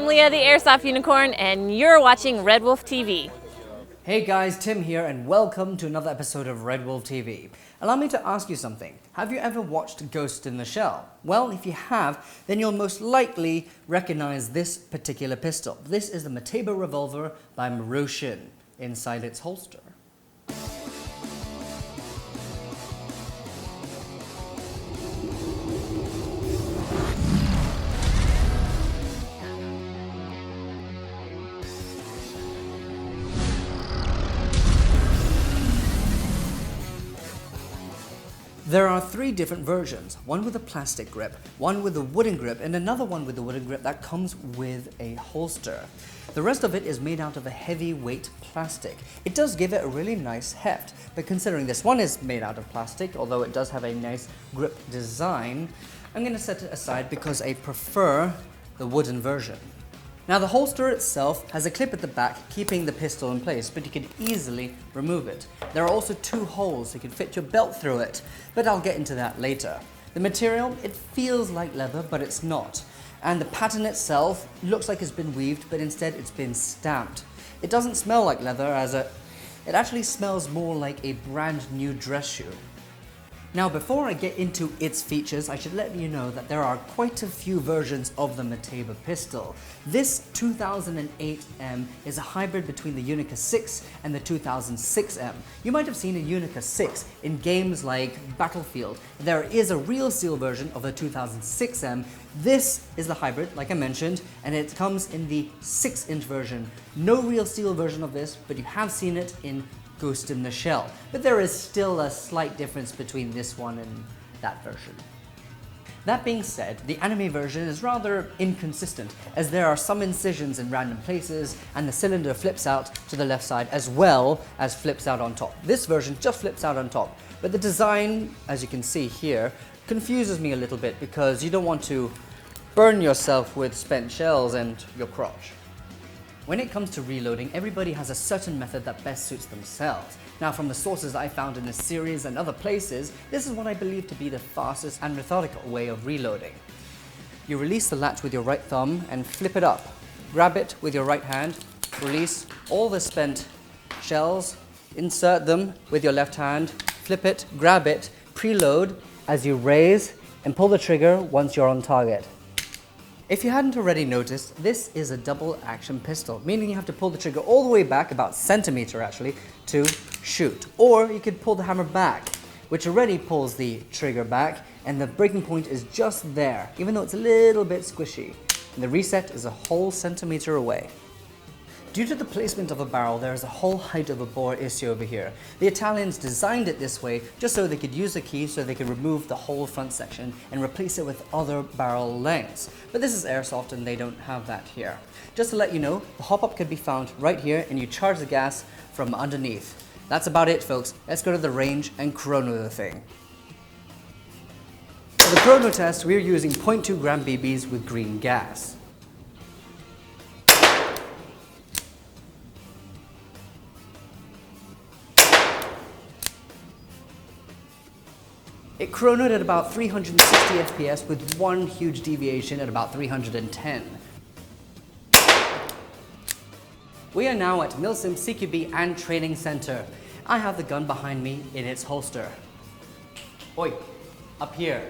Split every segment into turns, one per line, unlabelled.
Leah the Airsoft Unicorn, and you're watching RedWolf TV.
Hey guys, Tim here, and welcome to another episode of RedWolf TV. Allow me to ask you something. Have you ever watched Ghost in the Shell? Well, if you have, then you'll most likely recognize this particular pistol. This is the Mateba Autorevolver by Marushin inside its holster. There are three different versions, one with a plastic grip, one with a wooden grip, and another one with a wooden grip that comes with a holster. The rest of it is made out of a heavyweight plastic. It does give it a really nice heft, but considering this one is made out of plastic, although it does have a nice grip design, I'm going to set it aside because I prefer the wooden version. Now the holster itself has a clip at the back keeping the pistol in place, but you can easily remove it. There are also two holes so you can fit your belt through it, but I'll get into that later. The material, it feels like leather, but it's not. And the pattern itself looks like it's been weaved, but instead it's been stamped. It doesn't smell like leather, it actually smells more like a brand new dress shoe. Now before I get into its features, I should let you know that there are quite a few versions of the Mateba pistol. This 2008M is a hybrid between the Unica 6 and the 2006M. You might have seen a Unica 6 in games like Battlefield. There is a real steel version of the 2006M. This is the hybrid, like I mentioned, and it comes in the 6-inch version. No real steel version of this, but you have seen it in Ghost in the Shell. But there is still a slight difference between this one and that version. That being said, the anime version is rather inconsistent, as there are some incisions in random places and the cylinder flips out to the left side as well as flips out on top. This version just flips out on top, but the design, as you can see here, confuses me a little bit because you don't want to burn yourself with spent shells and your crotch. When it comes to reloading, everybody has a certain method that best suits themselves. Now, from the sources I found in this series and other places, this is what I believe to be the fastest and methodical way of reloading. You release the latch with your right thumb and flip it up. Grab it with your right hand, release all the spent shells, insert them with your left hand, flip it, grab it, preload as you raise and pull the trigger once you're on target. If you hadn't already noticed, this is a double action pistol, meaning you have to pull the trigger all the way back, about a centimeter actually, to shoot. Or you could pull the hammer back, which already pulls the trigger back, and the breaking point is just there, even though it's a little bit squishy. And the reset is a whole centimeter away. Due to the placement of a barrel, there is a whole height of a bore issue over here. The Italians designed it this way just so they could use the key so they could remove the whole front section and replace it with other barrel lengths. But this is Airsoft and they don't have that here. Just to let you know, the hop-up could be found right here and you charge the gas from underneath. That's about it, folks. Let's go to the range and chrono the thing. For the chrono test, we're using 0.2 gram BBs with green gas. It chronoed at about 360 FPS with one huge deviation at about 310. We are now at MilSim CQB and Training Center. I have the gun behind me in its holster. Oi, up here.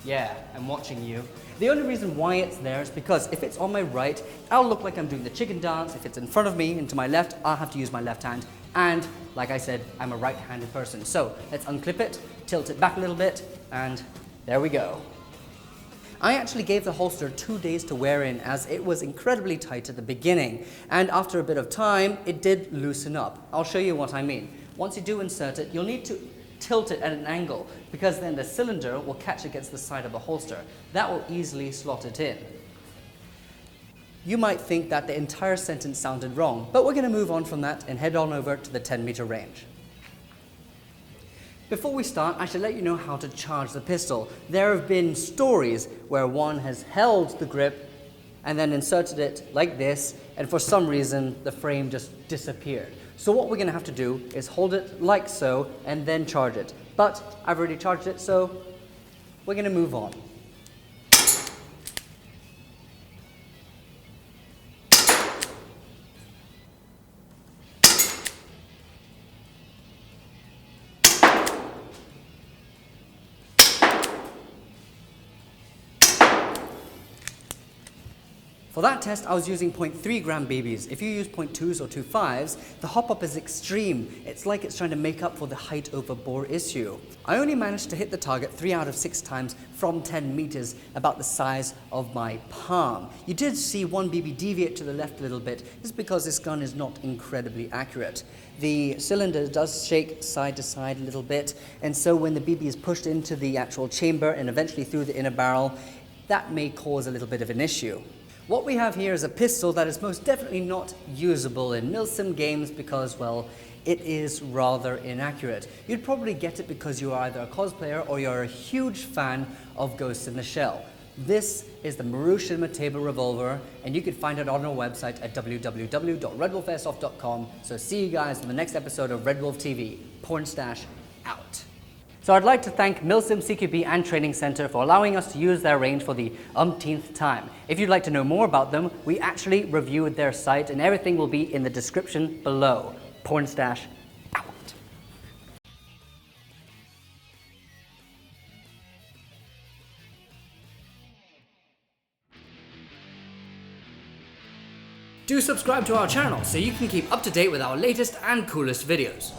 Yeah, I'm watching you. The only reason why it's there is because if it's on my right, I'll look like I'm doing the chicken dance. If it's in front of me and to my left, I'll have to use my left hand. And like I said, I'm a right-handed person. So let's unclip it, tilt it back a little bit, and there we go. I actually gave the holster 2 days to wear in as it was incredibly tight at the beginning. And after a bit of time, it did loosen up. I'll show you what I mean. Once you do insert it, you'll need to tilt it at an angle because then the cylinder will catch against the side of the holster. That will easily slot it in. You might think that the entire sentence sounded wrong, but we're going to move on from that and head on over to the 10-meter range. Before we start, I should let you know how to charge the pistol. There have been stories where one has held the grip and then inserted it like this, and for some reason the frame just disappeared. So what we're going to have to do is hold it like so and then charge it. But I've already charged it, so we're going to move on. For that test, I was using 0.3 gram BBs. If you use 0.2s or 2.5s, the hop-up is extreme. It's like it's trying to make up for the height over bore issue. I only managed to hit the target 3 out of 6 times from 10 meters, about the size of my palm. You did see one BB deviate to the left a little bit. This is because this gun is not incredibly accurate. The cylinder does shake side to side a little bit, and so when the BB is pushed into the actual chamber and eventually through the inner barrel, that may cause a little bit of an issue. What we have here is a pistol that is most definitely not usable in MilSim games because, well, it is rather inaccurate. You'd probably get it because you are either a cosplayer or you're a huge fan of Ghost in the Shell. This is the Marushin Mateba Revolver, and you can find it on our website at www.redwolfairsoft.com. So see you guys in the next episode of RedWolf TV. Porn Stash out. So I'd like to thank MilSim CQB and Training Center for allowing us to use their range for the umpteenth time. If you'd like to know more about them, we actually reviewed their site and everything will be in the description below. Porn Stash out. Do subscribe to our channel so you can keep up to date with our latest and coolest videos.